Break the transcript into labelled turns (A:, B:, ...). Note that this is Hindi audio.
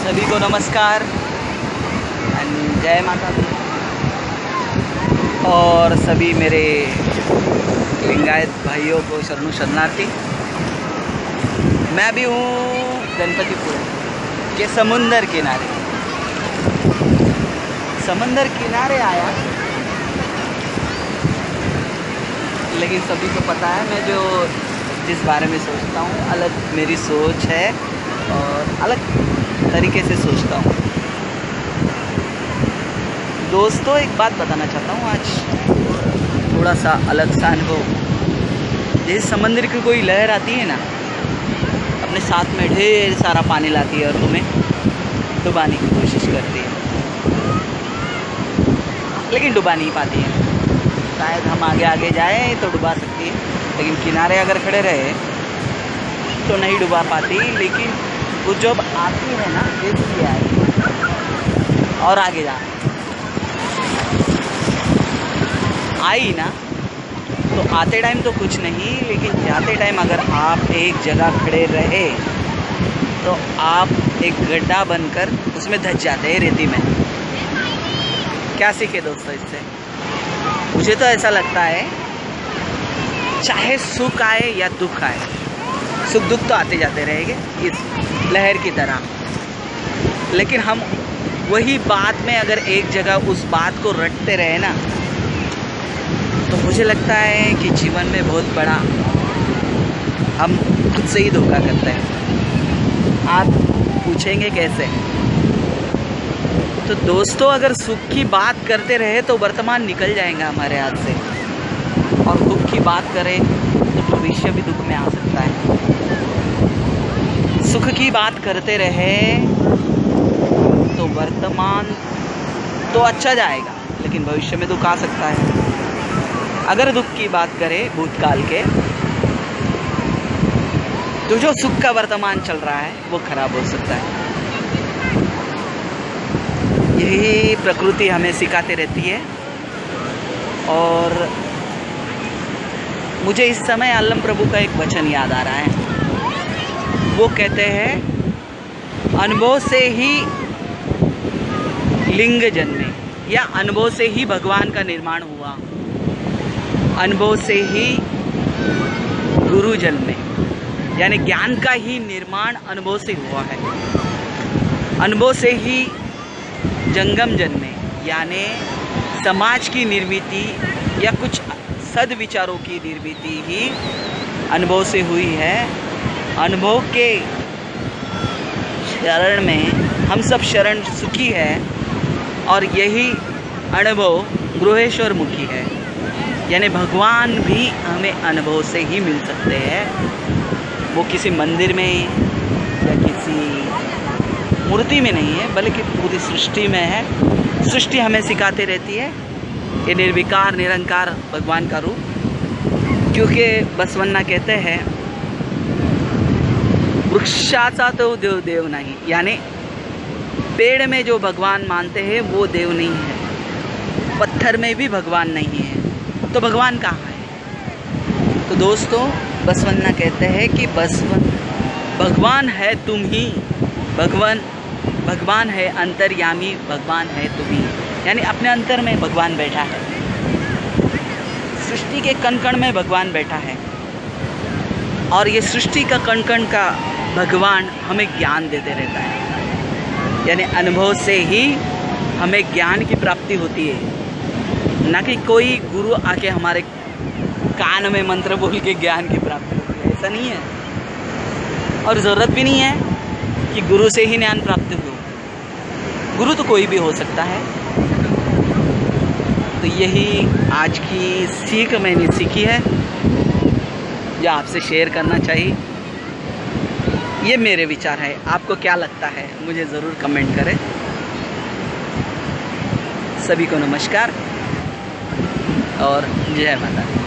A: सभी को नमस्कार एंड जय माता दी। और सभी मेरे लिंगायत भाइयों को शरणु शरणार्थी। मैं भी हूँ गणपतिपुर के समुंदर किनारे। समंदर किनारे आया, लेकिन सभी को पता है मैं जो जिस बारे में सोचता हूँ अलग मेरी सोच है और अलग तरीके से सोचता हूँ। दोस्तों एक बात बताना चाहता हूँ, आज थोड़ा सा अलग सा अनुभव। जैसे समंदर की कोई लहर आती है ना, अपने साथ में ढेर सारा पानी लाती है और तुम्हें डुबाने की कोशिश करती है, लेकिन डुबा नहीं पाती है। शायद हम आगे आगे जाए तो डुबा सकती है, लेकिन किनारे अगर खड़े रहे तो नहीं डुबा पाती। लेकिन वो जब आती है ना, देखती है और आगे जा आई ना, तो आते टाइम तो कुछ नहीं, लेकिन जाते टाइम अगर आप एक जगह खड़े रहे तो आप एक गड्ढा बनकर उसमें धंस जाते हैं रेती में। क्या सीखे दोस्तों इससे? मुझे तो ऐसा लगता है, चाहे सुख आए या दुख आए, सुख दुख तो आते जाते रहेंगे इस लहर की तरह, लेकिन हम वही बात में अगर एक जगह उस बात को रटते रहे ना, तो मुझे लगता है कि जीवन में बहुत बड़ा हम खुद से ही धोखा करते हैं। आप पूछेंगे कैसे? तो दोस्तों अगर सुख की बात करते रहे तो वर्तमान निकल जाएगा हमारे हाथ से, और दुख की बात करें तो भविष्य भी दुख में आ सकता है। सुख की बात करते रहे तो वर्तमान तो अच्छा जाएगा, लेकिन भविष्य में दुख आ सकता है। अगर दुख की बात करें भूतकाल के, तो जो सुख का वर्तमान चल रहा है वो खराब हो सकता है। यही प्रकृति हमें सिखाते रहती है। और मुझे इस समय आलम प्रभु का एक वचन याद आ रहा है। वो कहते हैं, अनुभव से ही लिंग जन्मे, या अनुभव से ही भगवान का निर्माण हुआ, अनुभव से ही गुरु जन्मे। यानी ज्ञान का ही निर्माण अनुभव से हुआ है। अनुभव से ही जंगम जन्मे, यानी समाज की निर्मिति या कुछ सद्विचारों की निर्मिति ही अनुभव से हुई है। अनुभव के शरण में हम सब शरण सुखी है, और यही अनुभव गृहेश्वर मुखी है। यानी भगवान भी हमें अनुभव से ही मिल सकते हैं। वो किसी मंदिर में या किसी मूर्ति में नहीं है, बल्कि पूरी सृष्टि में है। सृष्टि हमें सिखाते रहती है ये निर्विकार निरंकार भगवान का रूप। क्योंकि बसवन्ना कहते हैं, वृक्षाचा तो देव देव नहीं, यानी पेड़ में जो भगवान मानते हैं वो देव नहीं है, पत्थर में भी भगवान नहीं है, तो भगवान कहाँ है? तो दोस्तों बसवन्ना कहते हैं कि भगवान है तुम ही, भगवान है अंतर्यामी, भगवान है तुम ही। यानी अपने अंतर में भगवान बैठा है, सृष्टि के कण कण में भगवान बैठा है, और ये सृष्टि का कण कण का भगवान हमें ज्ञान देते रहता है। यानी अनुभव से ही हमें ज्ञान की प्राप्ति होती है, ना कि कोई गुरु आके हमारे कान में मंत्र बोल के ज्ञान की प्राप्ति होती है। ऐसा नहीं है, और ज़रूरत भी नहीं है कि गुरु से ही ज्ञान प्राप्त हो। गुरु तो कोई भी हो सकता है। तो यही आज की सीख मैंने सीखी है, जो आपसे शेयर करना चाहिए। ये मेरे विचार है, आपको क्या लगता है मुझे ज़रूर कमेंट करें। सभी को नमस्कार और जय माता दी।